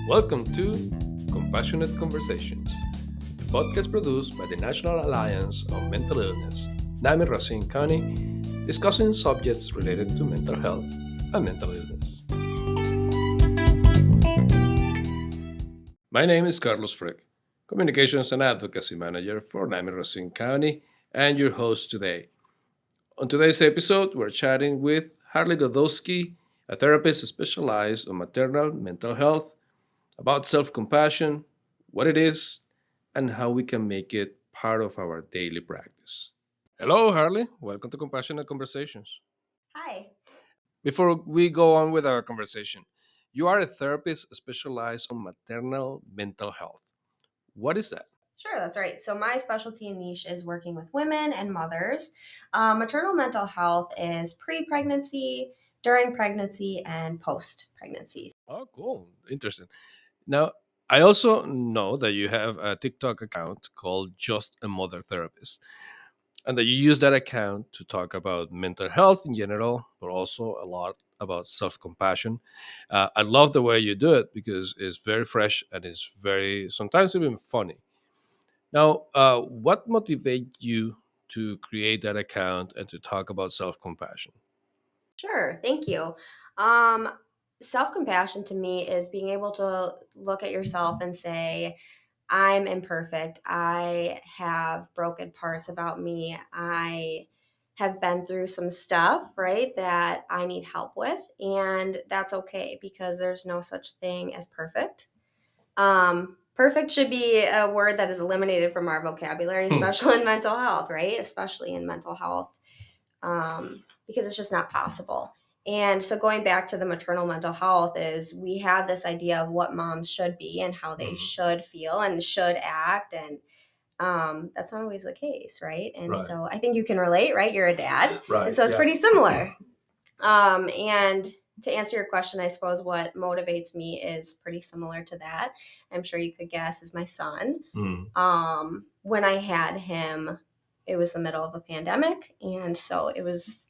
Welcome to Compassionate Conversations, a podcast produced by the National Alliance on Mental Illness, NAMI Racine County, discussing subjects related to mental health and mental illness. My name is Carlos Frick, Communications and Advocacy Manager for NAMI Racine County, and your host today. On today's episode, we're chatting with Harley Godowski, a therapist specialized on maternal mental health, about self compassion, what it is, and how we can make it part of our daily practice. Hello, Harley. Welcome to Compassionate Conversations. Hi. Before we go on with our conversation, you are a therapist specialized on maternal mental health. What is that? Sure, that's right. So my specialty and niche is working with women and mothers. Maternal mental health is pre-pregnancy, during pregnancy, and post-pregnancy. Oh, cool. Interesting. Now, I also know that you have a TikTok account called Just a Mother Therapist, and that you use that account to talk about mental health in general, but also a lot about self compassion. I love the way you do it because it's very fresh and it's very, sometimes even funny. Now, what motivates you to create that account and to talk about self compassion? Sure, thank you. Um, Self-compassion to me is being able to look at yourself and say, I'm imperfect. I have broken parts about me. I have been through some stuff, right, that I need help with. And that's okay because there's no such thing as perfect. Perfect should be a word that is eliminated from our vocabulary, especially in mental health, right? Especially in mental health, because it's just not possible. And so going back to the maternal mental health is we have this idea of what moms should be and how they should feel and should act. And that's not always the case, right? And Right. so I think you can relate, right? You're a dad. Right. And so it's Yeah. pretty similar. And to answer your question, I suppose what motivates me is pretty similar to that. I'm sure you could guess is my son. When I had him, it was the middle of a pandemic, and so it was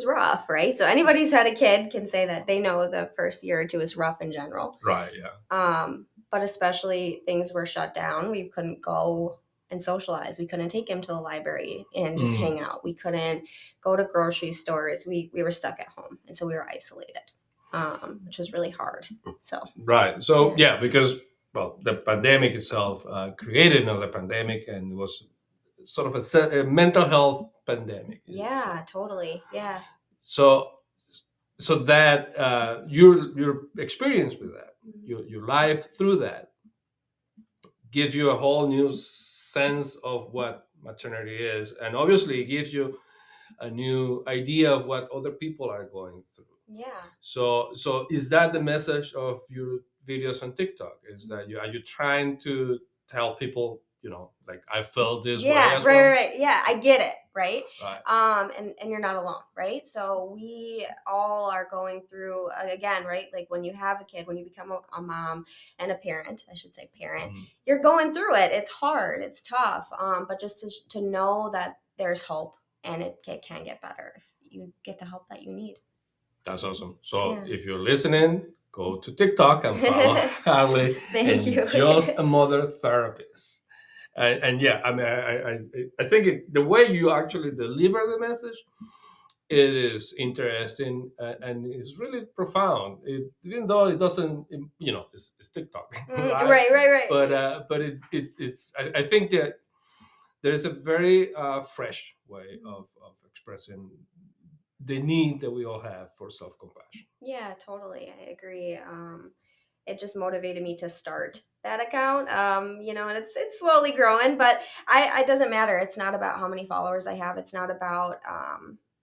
rough, right? So anybody who's had a kid can say that they know the first year or two is rough in general. Right. Yeah. But especially things were shut down. We couldn't go and socialize. We couldn't take him to the library and just hang out. We couldn't go to grocery stores. We were stuck at home, and so we were isolated, which was really hard. So Right. So because the pandemic itself created another pandemic, and it was sort of a mental health pandemic. yeah, totally, yeah. So that your experience with that, your life through that, gives you a whole new sense of what maternity is, and obviously it gives you a new idea of what other people are going through. Yeah. So is that the message of your videos on TikTok? Is that are you trying to tell people, like I felt this way as well? Right. Yeah, I get it, right? Right. And you're not alone, right? So we all are going through again, right? Like when you have a kid, when you become a mom and a parent, I should say parent, you're going through it. It's hard, it's tough. But just to know that there's hope and it can get better if you get the help that you need. That's awesome. So if you're listening, go to TikTok and follow Harley. Thank you. Just a Mother Therapist. And yeah, I mean, I think the way you actually deliver the message, it is interesting and it's really profound. Even though it doesn't, it's TikTok, Right. But it's. I think that there's a very fresh way of expressing the need that we all have for self-compassion. Yeah, totally. I agree. It just motivated me to start that account. And it's slowly growing, but it doesn't matter. It's not about how many followers I have. It's not about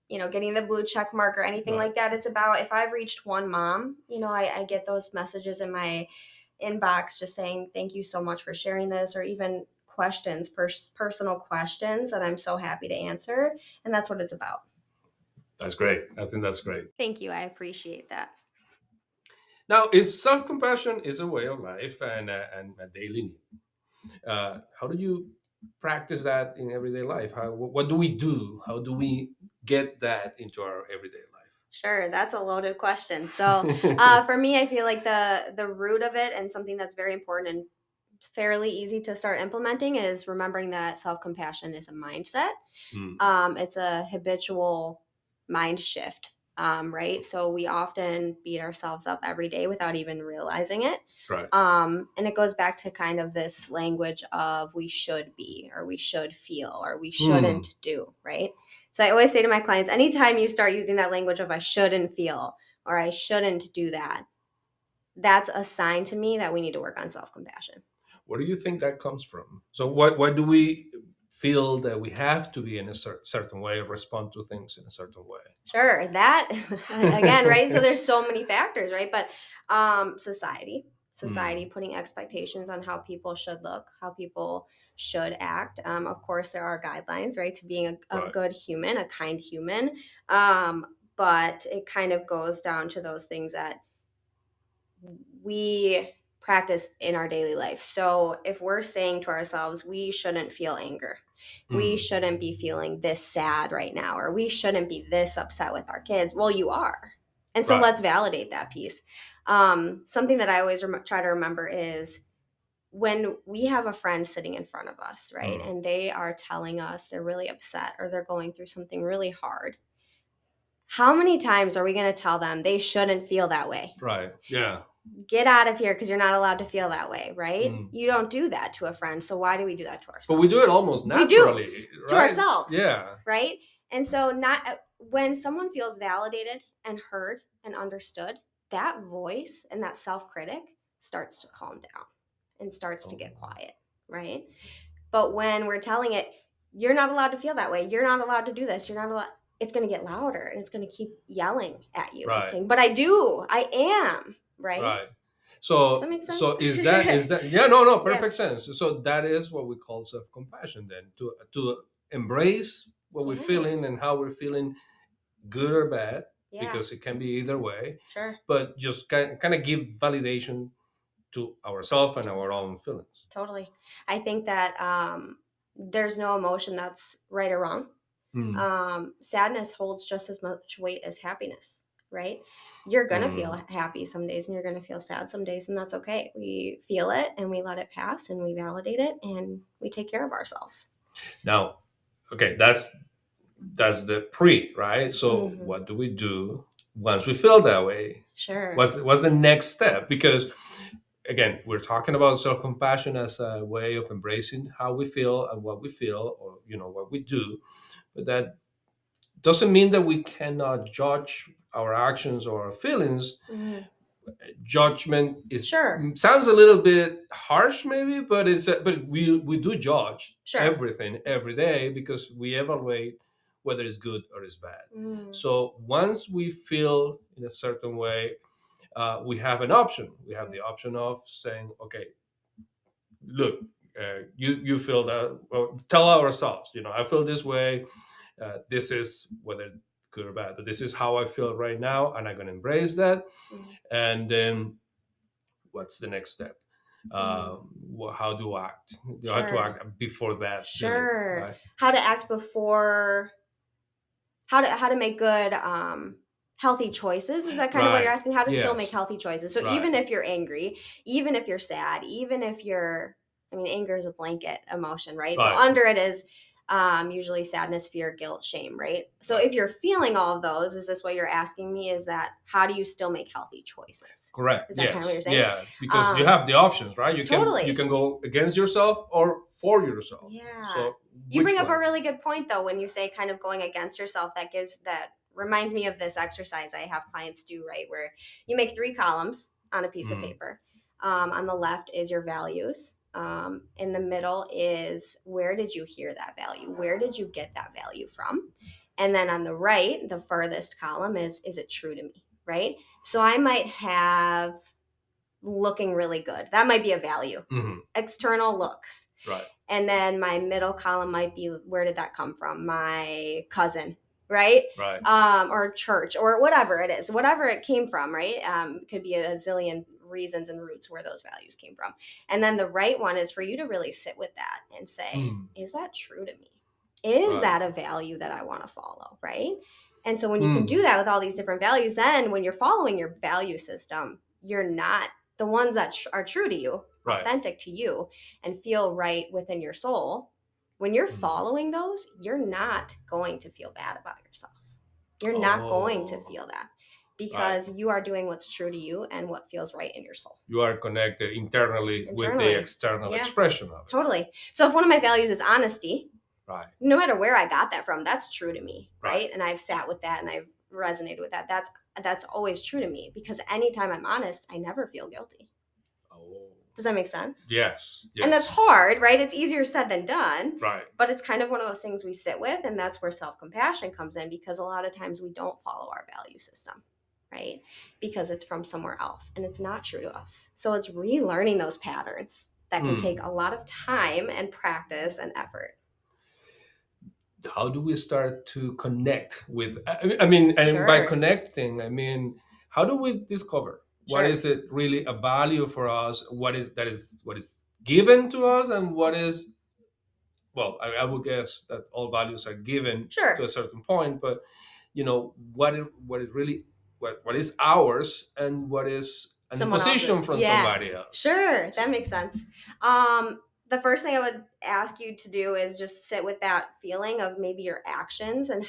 getting the blue check mark or anything like that. It's about if I've reached one mom, I get those messages in my inbox just saying thank you so much for sharing this, or even questions, personal questions that I'm so happy to answer, and that's what it's about. That's great. I think that's great. Thank you. I appreciate that. Now, if self-compassion is a way of life and a daily need, how do you practice that in everyday life? What do we do? How do we get that into our everyday life? Sure, that's a loaded question. So, for me, I feel like the root of it, and something that's very important and fairly easy to start implementing, is remembering that self compassion is a mindset. Mm, It's a habitual mind shift, right? So we often beat ourselves up every day without even realizing it. right. And it goes back to kind of this language of we should be, or we should feel, or we Mm. shouldn't do, right? So I always say to my clients, anytime you start using that language of I shouldn't feel or I shouldn't do that, that's a sign to me that we need to work on self compassion. Where do you think that comes from? So, what do we feel that we have to be in a certain way or respond to things in a certain way? Sure, that again, right? So there's so many factors, right? But society Mm, putting expectations on how people should look, how people should act. Of course, there are guidelines, right, to being a right. good human, a kind human. But it kind of goes down to those things that we practice in our daily life. So if we're saying to ourselves, we shouldn't feel anger, we Mm, shouldn't be feeling this sad right now, or we shouldn't be this upset with our kids. Well, you are. And so right. let's validate that piece. Something that I always try to remember is when we have a friend sitting in front of us, right? Mm, And they are telling us they're really upset or they're going through something really hard. How many times are we going to tell them they shouldn't feel that way? right. Yeah. Get out of here because you're not allowed to feel that way, right? Mm. You don't do that to a friend. So why do we do that to But we do it ourselves? almost We do naturally, to right? ourselves, Yeah. right? And so not when someone feels validated and heard and understood, that voice and that self-critic starts to calm down and starts to Oh, get quiet, right? But when we're telling it, you're not allowed to feel that way. You're not allowed to do this. You're not allowed. It's going to get louder and it's going to keep yelling at you and right. saying, "But I do. I am." Right? Right. Does that So make sense? so is that yeah, no, no, Yeah. perfect sense. So that is what we call self-compassion then, to embrace what we're Yeah. feeling and how we're feeling, good or bad, Yeah. because it can be either way, Sure. but just kind of give validation to ourselves and To our ourselves. own feelings. Totally. I think that there's no emotion that's right or wrong. Mm. Sadness holds just as much weight as happiness, right? You're going to feel Mm. happy some days and you're going to feel sad some days, and that's okay. We feel it and we let it pass and we validate it and we take care of ourselves. Now, okay, that's the pre, right? So Hmm. what do we do once we feel that way? Sure. What's the next step? Because again, we're talking about self-compassion as a way of embracing how we feel and what we feel, or what we do, but that doesn't mean that we cannot judge our actions or our feelings. Hmm. Judgment is Sure. sounds a little bit harsh maybe, but but we do judge Sure. everything every day because we evaluate whether it's good or it's bad. Mm. So once we feel in a certain way, we have an option. We have the option of saying, okay, look, you feel that, well, tell ourselves, I feel this way. This is whether good or bad, but this is how I feel right now, and I'm going to embrace that. Mm. And then what's the next step? Mm. How do I act? You have to Sure. act before that feeling, Sure. right? How to act before, how to make good healthy choices, is that kind of what you're Right. asking? How to still make Yes. healthy choices? So Right. even if you're angry, even if you're sad, even if you're, I mean, anger is a blanket emotion, right? So Right. under it is usually sadness, fear, guilt, shame, right? So Right. if you're feeling all of those, is this what you're asking me? Is that how do you still make healthy choices? Correct. Is that kind of what Yes. you're saying? Yeah. Because you um have the options, right? You can Totally. go against yourself or for yourself. Yeah. So You which bring up a one? really good point though when you say kind of going against yourself. That reminds me of this exercise I have clients do, right? Where you make 3 columns on a piece of Mm. paper. On the left is your values. In the middle is where did you hear that value? Where did you get that value from? And then on the right, the furthest column is it true to me, right? So I might have looking really good. That might be a value. Hmm. External looks. Right. And then my middle column might be where did that come from? My cousin, right? Right. Or church or whatever it is, whatever it came from, right? Could be a zillion reasons and roots where those values came from. And then the right one is for you to really sit with that and say, Mm. is that true to me? Is Right. that a value that I want to follow, right? And so when you can do that with all these different values, then when you're following your value system, you're not the ones that are true to you, authentic to you, and feel right within your soul. When you're following those, you're not going to feel bad about yourself. You're not going to feel that because you are doing what's true to you and what feels right in your soul. You are connected internally with the external expression of it. Totally. So if one of my values is honesty, no matter where I got that from, that's true to me, right? And I've sat with that and I've resonated with that. That's always true to me because anytime I'm honest, I never feel guilty. Does that make sense? Yes. And that's hard, right? It's easier said than done. Right. But it's kind of one of those things we sit with, and that's where self-compassion comes in because a lot of times we don't follow our value system, right? Because it's from somewhere else and it's not true to us. So it's relearning those patterns that can take a lot of time and practice and effort. How do we start to connect with, I mean, and by connecting, I mean, how do we discover what is it really a value for us? What is given to us, and what is, well, I would guess that all values are given to a certain point, but what is really what is ours and what is an imposition from somebody else. Sure, that makes sense. The first thing I would ask you to do is just sit with that feeling of maybe your actions and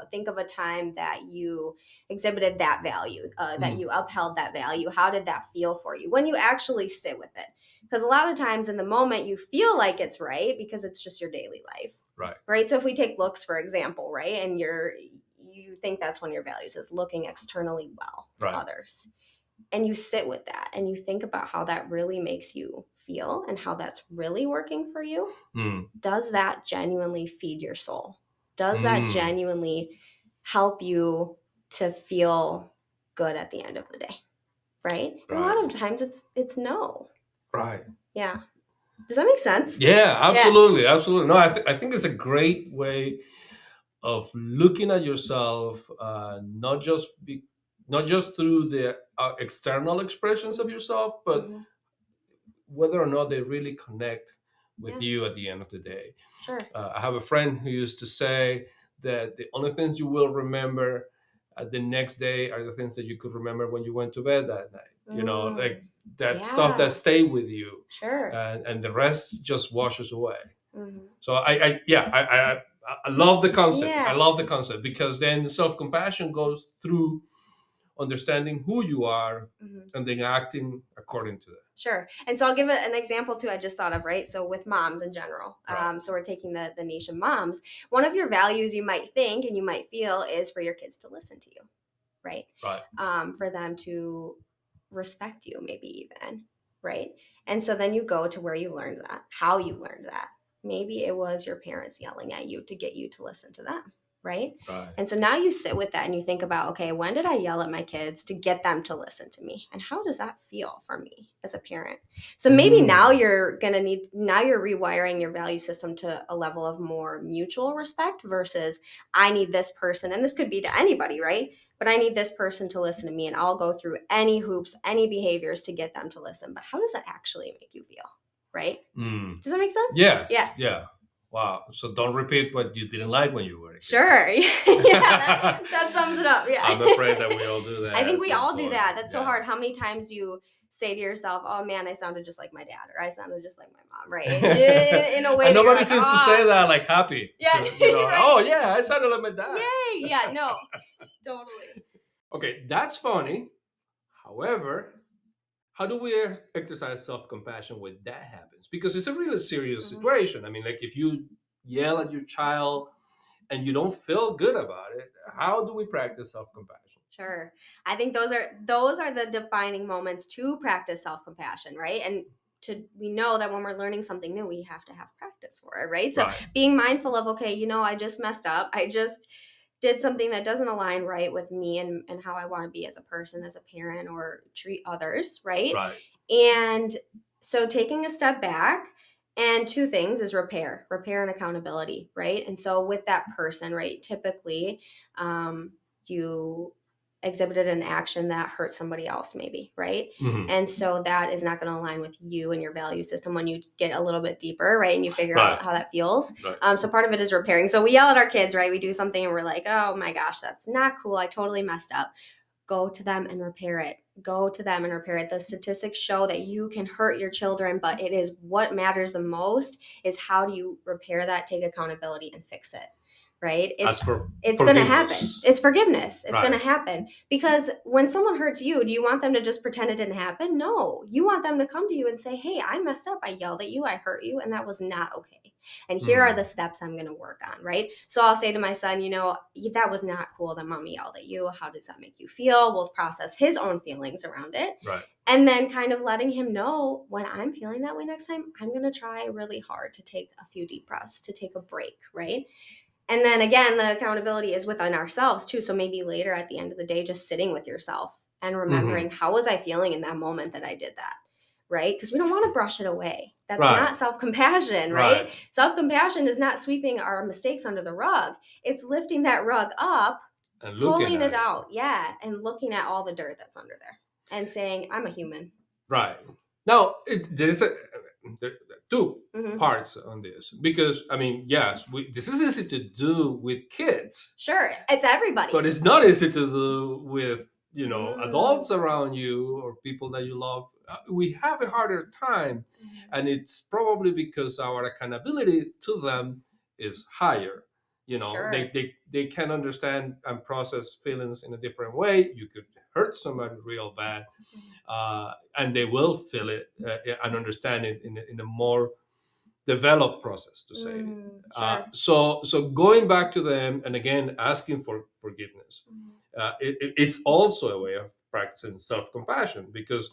think of a time that you exhibited that value, that you upheld that value. How did that feel for you when you actually sit with it? Because a lot of times in the moment you feel like it's right because it's just your daily life. Right. So if we take looks, for example, right, and you think that's one of your values is looking externally well to others. And you sit with that and you think about how that really makes you feel and how that's really working for you. Does that genuinely feed your soul? Does that genuinely help you to feel good at the end of the day? Right? And a lot of times it's no. Right. Yeah. Does that make sense? Yeah, absolutely. Yeah. Absolutely. No, I think it's a great way of looking at yourself, not just through the external expressions of yourself, but whether or not they really connect with you at the end of the day. I have a friend who used to say that the only things you will remember the next day are the things that you could remember when you went to bed that night. Like that stuff that stayed with you. And the rest just washes away. So I love the concept. I love the concept because then self-compassion goes through understanding who you are and then acting according to that. Sure. And so I'll give an example too I just thought of, right? So with moms in general. So we're taking the niche of moms. One of your values you might think and you might feel is for your kids to listen to you, right? For them to respect you maybe even, right? And so then you go to where you learned that, how you learned that. Maybe it was your parents yelling at you to get you to listen to them. Right? And so now you sit with that and you think about, okay, when did I yell at my kids to get them to listen to me? And how does that feel for me as a parent? So maybe now you're rewiring your value system to a level of more mutual respect versus I need this person. And this could be to anybody, right? But I need this person to listen to me and I'll go through any hoops, any behaviors to get them to listen. But how does that actually make you feel? Right? Does that make sense? Yeah. Wow. So don't repeat what you didn't like when you were a kid. Sure. Yeah, that sums it up. Yeah. I'm afraid that we all do that. I think we all do that. That's so hard. How many times you say to yourself, oh man, I sounded just like my dad or I sounded just like my mom, right? In a way and nobody seems to say that like happy. Yeah. Right. Oh yeah, I sounded like my dad. Yay. Yeah, no. Totally. Okay, that's funny. However, how do we exercise self-compassion when that happens? Because it's a really serious situation. I mean, like if you yell at your child and you don't feel good about it, how do we practice self-compassion? Sure. I think those are the defining moments to practice self-compassion, right? And we know that when we're learning something new, we have to have practice for it, right? So being mindful of, okay, I just messed up. I just did something that doesn't align right with me and how I want to be as a person, as a parent, or treat others, right? And so taking a step back, and two things is repair and accountability, right? And so with that person, right, typically you exhibited an action that hurt somebody else, maybe, right? Hmm. And so that is not going to align with you and your value system when you get a little bit deeper, right? And you figure Right. out how that feels. Right. So part of it is repairing. So we yell at our kids, right? We do something and we're like, oh my gosh, that's not cool. I totally messed up. Go to them and repair it. Go to them and repair it. The statistics show that you can hurt your children, but it is what matters the most is how do you repair that, take accountability, and fix it, right? As for It's going to happen. forgiveness. It's forgiveness. It's going Right. to happen. Because when someone hurts you, do you want them to just pretend it didn't happen? No. You want them to come to you and say, hey, I messed up. I yelled at you. I hurt you. And that was not okay. And here are the steps I'm going to work on, right? So I'll say to my son, that was not cool that mommy yelled at you. How does that make you feel? We'll process his own feelings around it. Right. And then kind of letting him know when I'm feeling that way next time, I'm going to try really hard to take a few deep breaths, to take a break, right? And then again, the accountability is within ourselves too. So maybe later at the end of the day, just sitting with yourself and remembering how was I feeling in that moment that I did that, right? Because we don't want to brush it away. That's Right. not self-compassion, right? Self-compassion is not sweeping our mistakes under the rug. It's lifting that rug up, And pulling it out, and looking at all the dirt that's under there and saying, I'm a human. Right. Now, there are two parts on this because, I mean, yes, this is easy to do with kids. Sure, it's everybody. But it's not easy to do with, adults around you or people that you love. We have a harder time. And it's probably because our accountability to them is higher. Sure. They can understand and process feelings in a different way. You could hurt somebody real bad, and they will feel it and understand it in a more developed process, to say. Sure. So going back to them and again asking for forgiveness, it's also a way of practicing self-compassion, because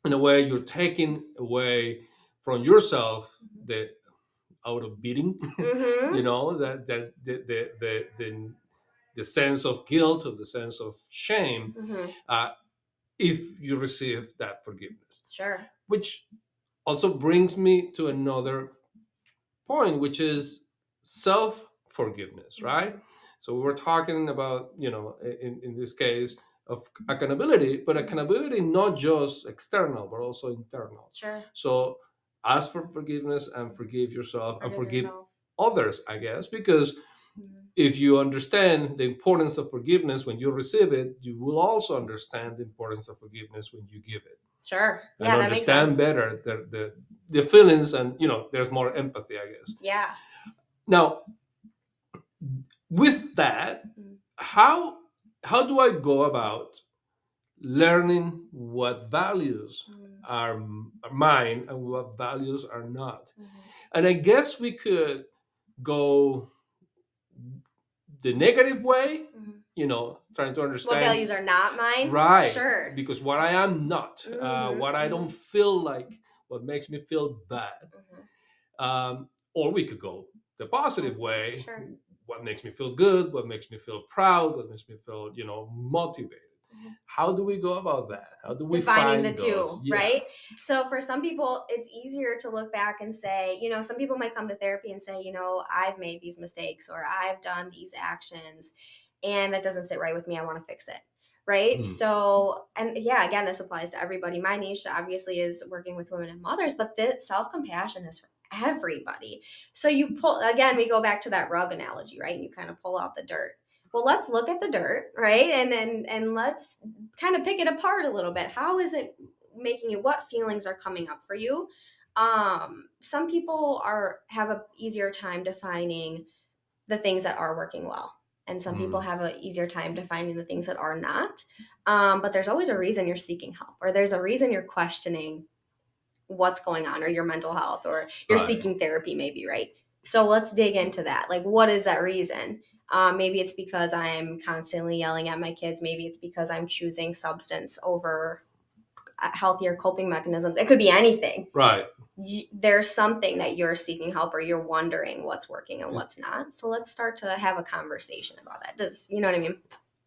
in a way you're taking away from yourself the out of beating, that the sense of guilt or the sense of shame, if you receive that forgiveness. Sure. Which also brings me to another point, which is self-forgiveness, right? So we're talking about, in this case of accountability, but accountability not just external, but also internal. Sure. So ask for forgiveness and forgive yourself and forgive yourself. Others, I guess, because if you understand the importance of forgiveness when you receive it, you will also understand the importance of forgiveness when you give it. Sure. Yeah, and understand better the feelings, and there's more empathy, I guess. Yeah. Now, with that, how do I go about learning what values are mine and what values are not? And I guess we could go the negative way, trying to understand what values are not mine. Right. Sure. Because what I am not, what I don't feel like, what makes me feel bad. Or we could go the positive way. Sure. What makes me feel good, what makes me feel proud, what makes me feel, motivated. How do we go about that? How do we defining find the two, those? right? So for some people, it's easier to look back and say, some people might come to therapy and say, I've made these mistakes or I've done these actions and that doesn't sit right with me. I want to fix it. Right. So, and yeah, again, this applies to everybody. My niche obviously is working with women and mothers, but this self-compassion is for everybody. So you pull, again, we go back to that rug analogy, right? And you kind of pull out the dirt. Well, let's look at the dirt, right? And let's kind of pick it apart a little bit. How is it making you? What feelings are coming up for you? Some people have an easier time defining the things that are working well, and some people have an easier time defining the things that are not. But there's always a reason you're seeking help, or there's a reason you're questioning what's going on, or your mental health, or you're seeking therapy, maybe, right? So let's dig into that. Like, what is that reason? Maybe it's because I'm constantly yelling at my kids. Maybe it's because I'm choosing substance over healthier coping mechanisms. It could be anything. Right. There's something that you're seeking help, or you're wondering what's working and what's not. So let's start to have a conversation about that. You know what I mean?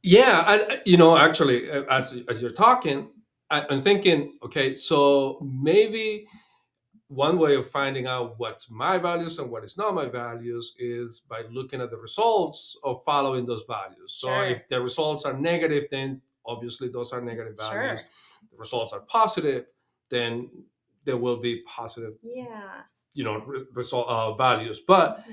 Yeah. Actually, as you're talking, I'm thinking, okay, so maybe one way of finding out what's my values and what is not my values is by looking at the results of following those values. So Sure. if the results are negative, then obviously those are negative values. Sure. The results are positive, then there will be positive, Yeah. result values. But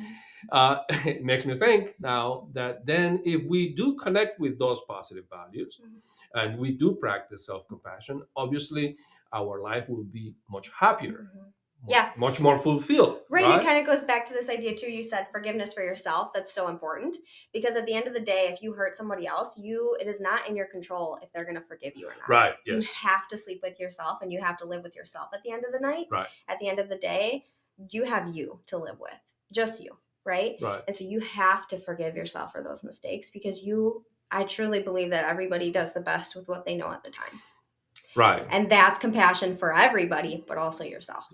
Mhm. it makes me think now that then if we do connect with those positive values Mhm. and we do practice self-compassion, obviously our life will be much happier, Mhm. Yeah. much more fulfilled, Right. And it right? kind of goes back to this idea too. You said forgiveness for yourself. That's so important because at the end of the day, if you hurt somebody else, it is not in your control if they're going to forgive you or not. Right. You Yes. have to sleep with yourself and you have to live with yourself at the end of the night. Right. At the end of the day, you have you to live with, just you. Right. Right. And so you have to forgive yourself for those mistakes because I truly believe that everybody does the best with what they know at the time. Right. And that's compassion for everybody, but also yourself.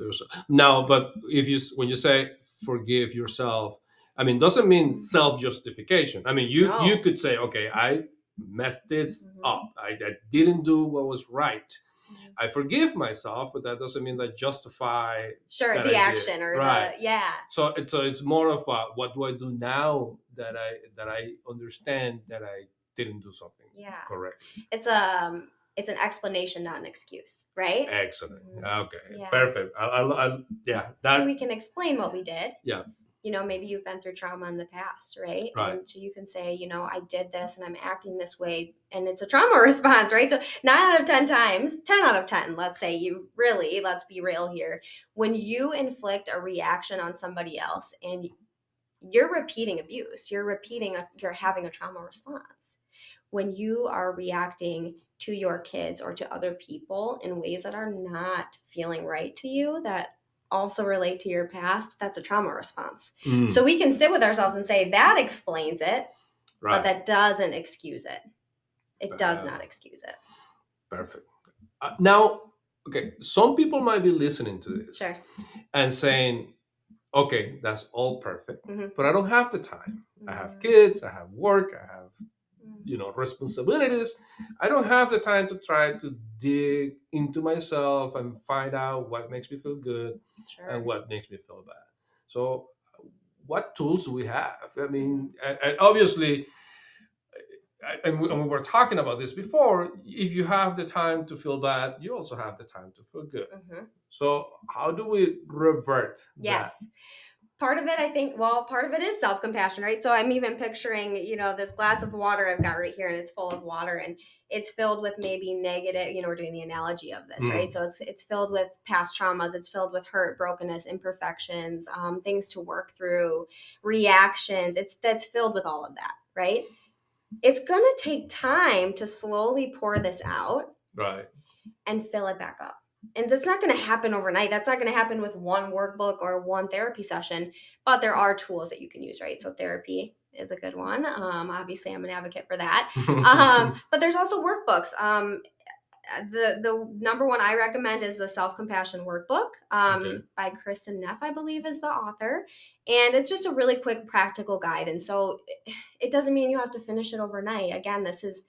Now, but when you say forgive yourself, I mean, doesn't mean self-justification. I mean, you No. could say, okay, I messed this Mhm. up. I didn't do what was right. Mhm. I forgive myself, but that doesn't mean that I justify Sure, that the I did. action or Right. yeah. So it's more of a, what do I do now that I understand that I didn't do something Yeah. correctly. It's an explanation, not an excuse, right? Excellent. Mhm. Okay. Yeah. Perfect. Yeah. So That. we can explain what we did. Yeah. Maybe you've been through trauma in the past, right? Right. And so you can say, I did this and I'm acting this way, and it's a trauma response, right? So 9 out of 10 times, 10 out of 10, let's say let's be real here. When you inflict a reaction on somebody else and you're repeating abuse, you're having a trauma response. When you are reacting to your kids or to other people in ways that are not feeling right to you, that also relate to your past, that's a trauma response. So we can sit with ourselves and say that explains it, Right. but that doesn't excuse it. It does not excuse it. Perfect. Now, okay, some people might be listening to this Sure. and saying, okay, that's all perfect, Mhm. but I don't have the time. I have Mhm. kids, I have work, I have Mhm. responsibilities. I don't have the time to try to dig into myself and find out what makes me feel good Sure. and what makes me feel bad. So what tools do we have? I mean, and obviously, and we were talking about this before, if you have the time to feel bad, you also have the time to feel good. Mhm. So how do we revert Yes. that? Part of it, I think, part of it is self-compassion, right? So I'm even picturing, this glass of water I've got right here, and it's full of water, and it's filled with maybe negative, we're doing the analogy of this, right? So it's filled with past traumas, it's filled with hurt, brokenness, imperfections, things to work through, reactions. That's filled with all of that, right? It's going to take time to slowly pour this out. Right. And fill it back up. And that's not going to happen overnight. That's not going to happen with one workbook or one therapy session, but there are tools that you can use, right? So therapy is a good one. Obviously, I'm an advocate for that. But there's also workbooks. The number one I recommend is the Self-Compassion Workbook by Kristen Neff, I believe, is the author. And it's just a really quick practical guide. And so it doesn't mean you have to finish it overnight. Again, this is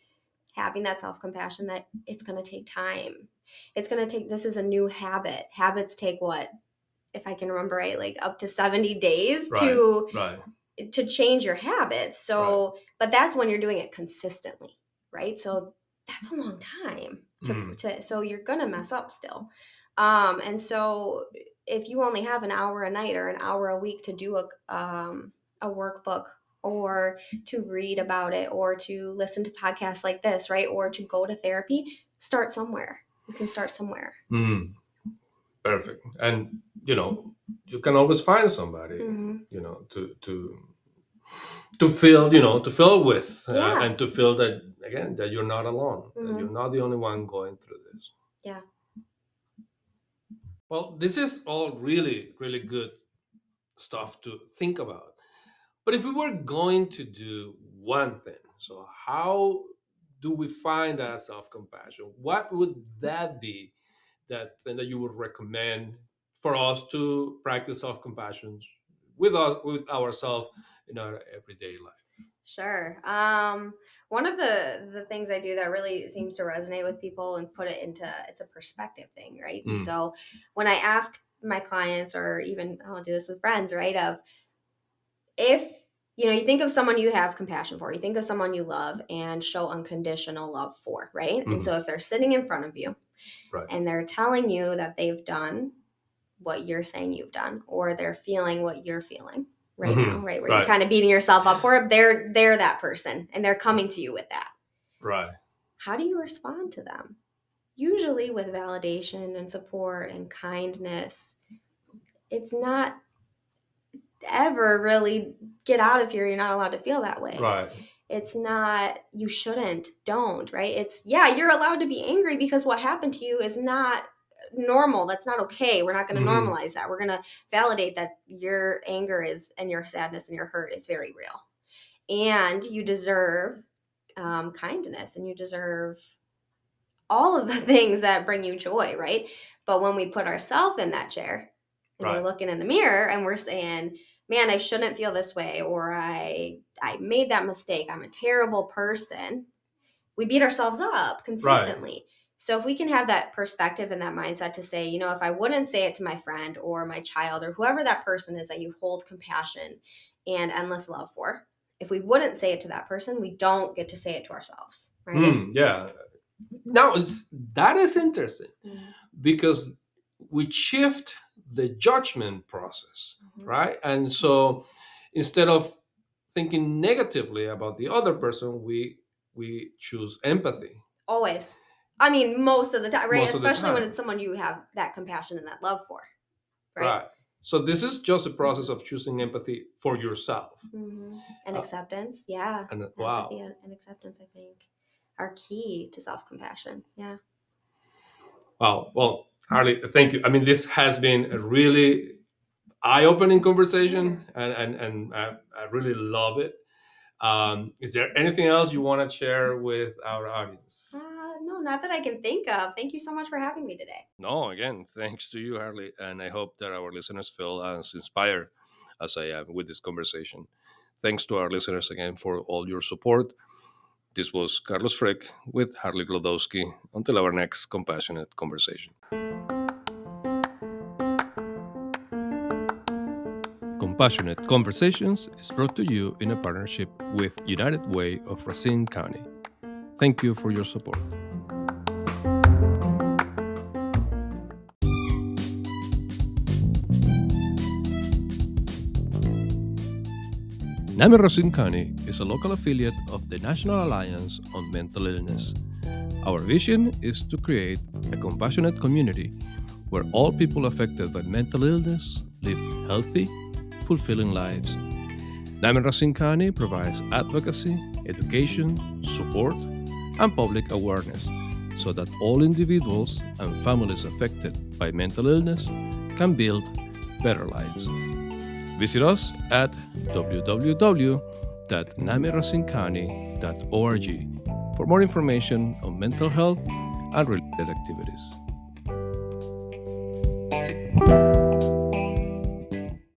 having that self-compassion that it's going to take time. This is a new habit. Habits take what, if I can remember right, like up to 70 days to change your habits. So, but that's when you're doing it consistently, right? So that's a long time so you're going to mess up still. And so if you only have an hour a night or an hour a week to do a workbook or to read about it or to listen to podcasts like this, right? Or to go to therapy, start somewhere. You can start somewhere. Perfect. And you can always find somebody, to feel, to feel with, and to feel that, again, that you're not alone, that you're not the only one going through this. Yeah. Well, this is all really, really good stuff to think about. But if we were going to do one thing, so how do we find that self-compassion? What would that be, that thing that you would recommend for us to practice self-compassion with ourselves in our everyday life? Sure. One of the things I do that really seems to resonate with people and put it into, it's a perspective thing, right? And so when I ask my clients, or even I'll do this with friends, right? Of if you think of someone you have compassion for, you think of someone you love and show unconditional love for, right? And so if they're sitting in front of you Right. and they're telling you that they've done what you're saying you've done, or they're feeling what you're feeling right now, right? Where you're kind of beating yourself up for it, they're that person and they're coming to you with that. Right. How do you respond to them? Usually with validation and support and kindness. It's not ever really get out of here, you're not allowed to feel that way. Right. It's not, you shouldn't, don't, right? It's, yeah, you're allowed to be angry because what happened to you is not normal. That's not okay. We're not going to normalize that. We're going to validate that your anger is, and your sadness and your hurt is very real. And you deserve kindness, and you deserve all of the things that bring you joy, right? But when we put ourselves in that chair and we're looking in the mirror and we're saying, man, I shouldn't feel this way, or I made that mistake, I'm a terrible person, we beat ourselves up consistently. Right. So if we can have that perspective and that mindset to say, if I wouldn't say it to my friend or my child or whoever that person is that you hold compassion and endless love for, if we wouldn't say it to that person, we don't get to say it to ourselves, right? Yeah. Now, that is interesting because we shift the judgment process, right? And so instead of thinking negatively about the other person, we choose empathy. Always. I mean, most of the time, right? Especially when it's someone you have that compassion and that love for, right? So this is just a process of choosing empathy for yourself. And acceptance, yeah. And empathy and acceptance, I think, are key to self-compassion. Yeah. Wow. Well, Harley, thank you. I mean, this has been a really eye-opening conversation, and I really love it. Is there anything else you want to share with our audience? No, not that I can think of. Thank you so much for having me today. No, again, thanks to you, Harley. And I hope that our listeners feel as inspired as I am with this conversation. Thanks to our listeners again for all your support. This was Carlos Freck with Harley Godowski. Until our next compassionate conversation. Compassionate Conversations is brought to you in a partnership with United Way of Racine County. Thank you for your support. NAMI Racine County is a local affiliate of the National Alliance on Mental Illness. Our vision is to create a compassionate community where all people affected by mental illness live healthy, fulfilling lives. NAMI Racine County provides advocacy, education, support, and public awareness so that all individuals and families affected by mental illness can build better lives. Visit us at www.namiracinecounty.org for more information on mental health and related activities.